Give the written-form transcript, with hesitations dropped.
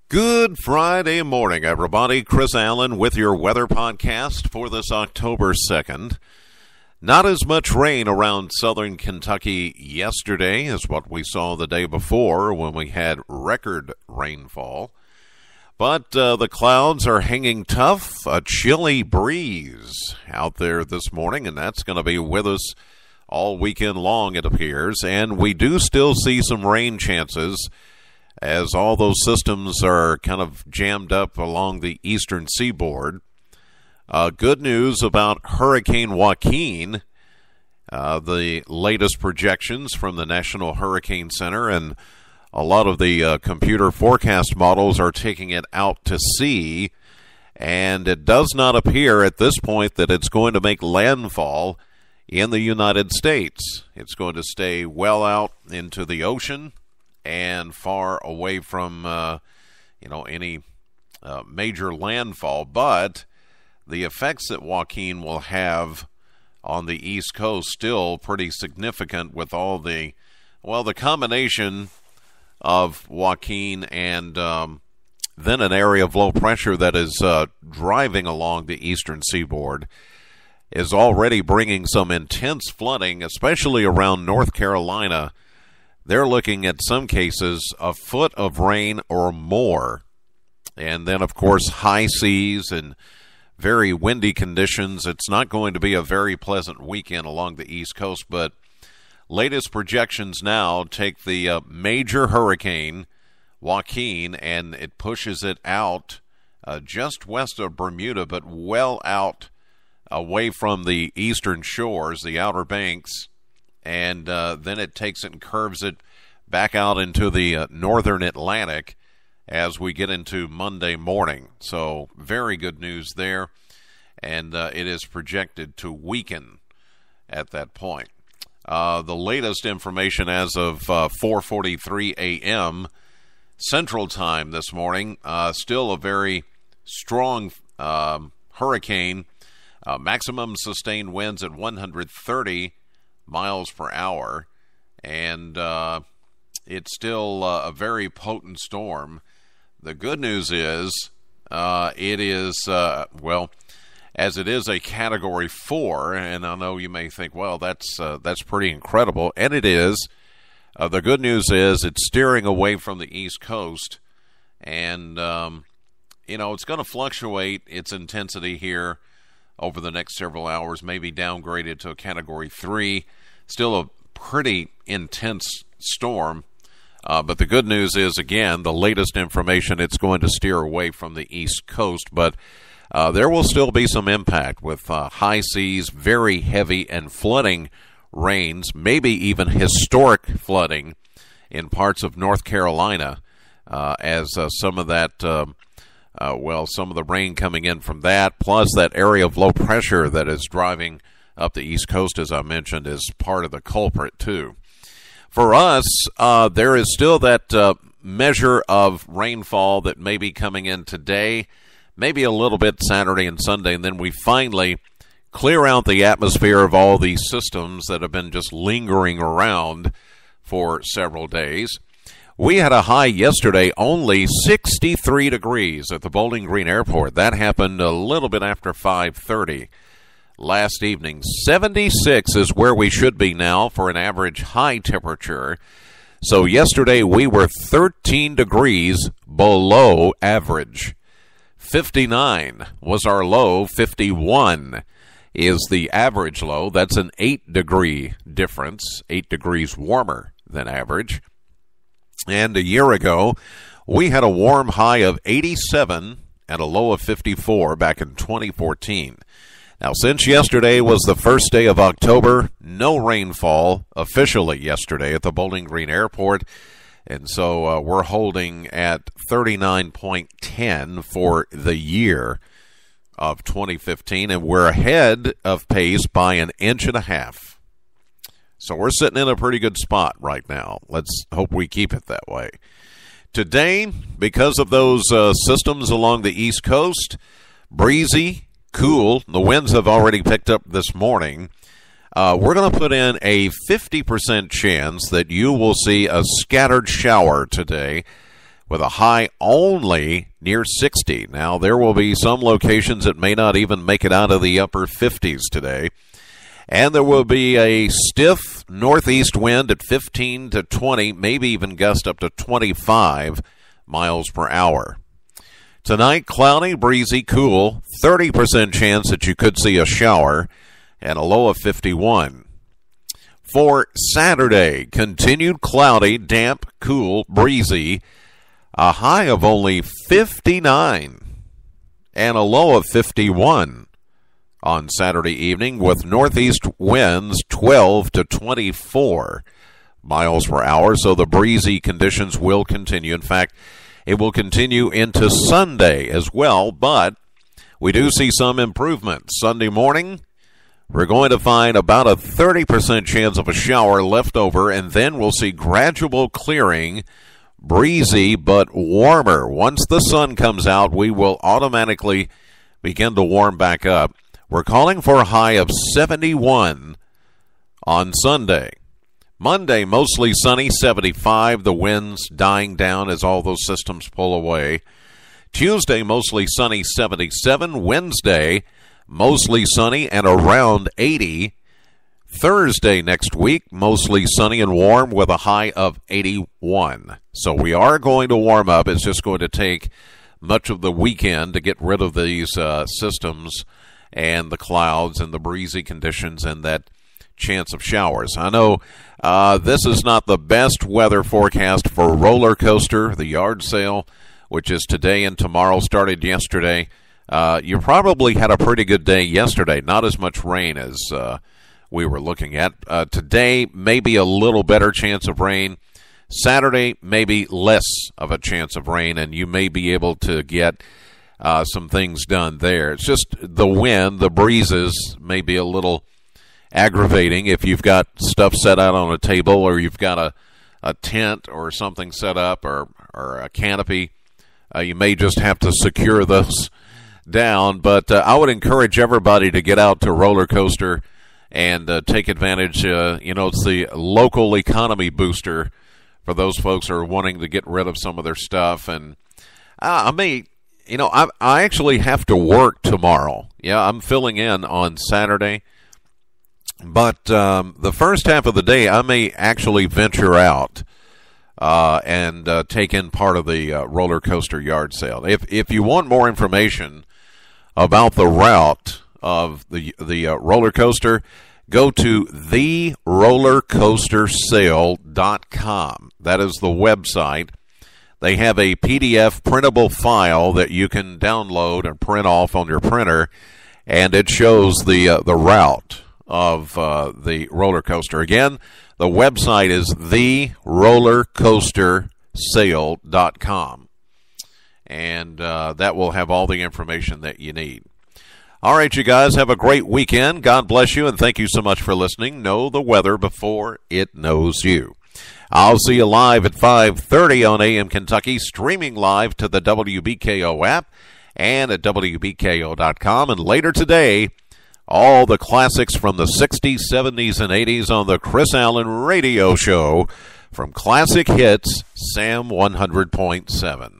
Good Friday morning, everybody. Chris Allen with your weather podcast for this October 2nd. Not as much rain around southern Kentucky yesterday as what we saw the day before when we had record rainfall. But the clouds are hanging tough. A chilly breeze out there this morning, and that's going to be with us all weekend long, it appears. And we do still see some rain chances as all those systems are kind of jammed up along the eastern seaboard. Good news about Hurricane Joaquin. The latest projections from the National Hurricane Center and a lot of the computer forecast models are taking it out to sea, and it does not appear at this point that it's going to make landfall in the United States. It's going to stay well out into the ocean and far away from, any major landfall. But the effects that Joaquin will have on the East Coast still pretty significant with all the combination of Joaquin and then an area of low pressure that is driving along the eastern seaboard is already bringing some intense flooding, especially around North Carolina. They're looking at some cases a foot of rain or more. And then, of course, high seas and very windy conditions. It's not going to be a very pleasant weekend along the East Coast, but latest projections now take the major hurricane, Joaquin, and it pushes it out just west of Bermuda, but well out away from the eastern shores, the Outer Banks. And then it takes it and curves it back out into the northern Atlantic as we get into Monday morning. So very good news there, and it is projected to weaken at that point. The latest information as of 4:43 a.m. Central Time this morning, still a very strong hurricane, maximum sustained winds at 130 miles per hour, and it's still a very potent storm. The good news is it is, as it is a Category 4, and I know you may think, well, that's pretty incredible, and it is. The good news is it's steering away from the East Coast, and, it's going to fluctuate its intensity here over the next several hours, maybe downgraded to a Category 3. Still a pretty intense storm, but the good news is, again, the latest information, it's going to steer away from the East Coast, but there will still be some impact with high seas, very heavy and flooding rains, maybe even historic flooding in parts of North Carolina as some of that some of the rain coming in from that, plus that area of low pressure that is driving up the East Coast, as I mentioned, is part of the culprit, too. For us, there is still that measure of rainfall that may be coming in today, maybe a little bit Saturday and Sunday, and then we finally clear out the atmosphere of all these systems that have been just lingering around for several days. We had a high yesterday, only 63 degrees at the Bowling Green Airport. That happened a little bit after 5:30 last evening. 76 is where we should be now for an average high temperature. So yesterday we were 13 degrees below average. 59 was our low. 51 is the average low. That's an 8-degree difference, 8 degrees warmer than average. And a year ago, we had a warm high of 87 and a low of 54 back in 2014. Now, since yesterday was the first day of October, no rainfall officially yesterday at the Bowling Green Airport. And so we're holding at 39.10 for the year of 2015, and we're ahead of pace by an inch and a half. So we're sitting in a pretty good spot right now. Let's hope we keep it that way. Today, because of those systems along the East Coast, breezy, cool. The winds have already picked up this morning. We're going to put in a 50% chance that you will see a scattered shower today with a high only near 60. Now, there will be some locations that may not even make it out of the upper 50s today. And there will be a stiff northeast wind at 15 to 20, maybe even gust up to 25 miles per hour. Tonight, cloudy, breezy, cool, 30% chance that you could see a shower, and a low of 51. For Saturday, continued cloudy, damp, cool, breezy, a high of only 59 and a low of 51 on Saturday evening, with northeast winds 12 to 24 miles per hour. So the breezy conditions will continue. In fact, it will continue into Sunday as well, but we do see some improvement. Sunday morning, we're going to find about a 30% chance of a shower left over, and then we'll see gradual clearing, breezy but warmer. Once the sun comes out, we will automatically begin to warm back up. We're calling for a high of 71 on Sunday. Monday, mostly sunny, 75. The winds dying down as all those systems pull away. Tuesday, mostly sunny, 77. Wednesday, mostly sunny and around 80. Thursday next week, mostly sunny and warm with a high of 81. So we are going to warm up. It's just going to take much of the weekend to get rid of these systems and the clouds and the breezy conditions and that chance of showers. I know this is not the best weather forecast for roller coaster. The yard sale, which is today and tomorrow, started yesterday. You probably had a pretty good day yesterday. Not as much rain as we were looking at. Today, maybe a little better chance of rain. Saturday, maybe less of a chance of rain, and you may be able to get some things done there. It's just the wind, the breezes may be a little aggravating if you've got stuff set out on a table, or you've got a tent or something set up, or a canopy. You may just have to secure those down, but I would encourage everybody to get out to roller coaster and take advantage. It's the local economy booster for those folks who are wanting to get rid of some of their stuff. And I actually have to work tomorrow. Yeah, I'm filling in on Saturday, but the first half of the day I may actually venture out and take in part of the roller coaster yard sale. If you want more information about the route of the roller coaster, go to therollercoastersale.com. That is the website. They have a PDF printable file that you can download and print off on your printer, and it shows the route of the roller coaster. Again, the website is therollercoastersale.com, and that will have all the information that you need. All right, you guys, have a great weekend. God bless you, and thank you so much for listening. Know the weather before it knows you. I'll see you live at 5:30 on AM Kentucky, streaming live to the WBKO app and at WBKO.com. And later today, all the classics from the 60s, 70s, and 80s on the Chris Allen Radio Show from Classic Hits, Sam 100.7.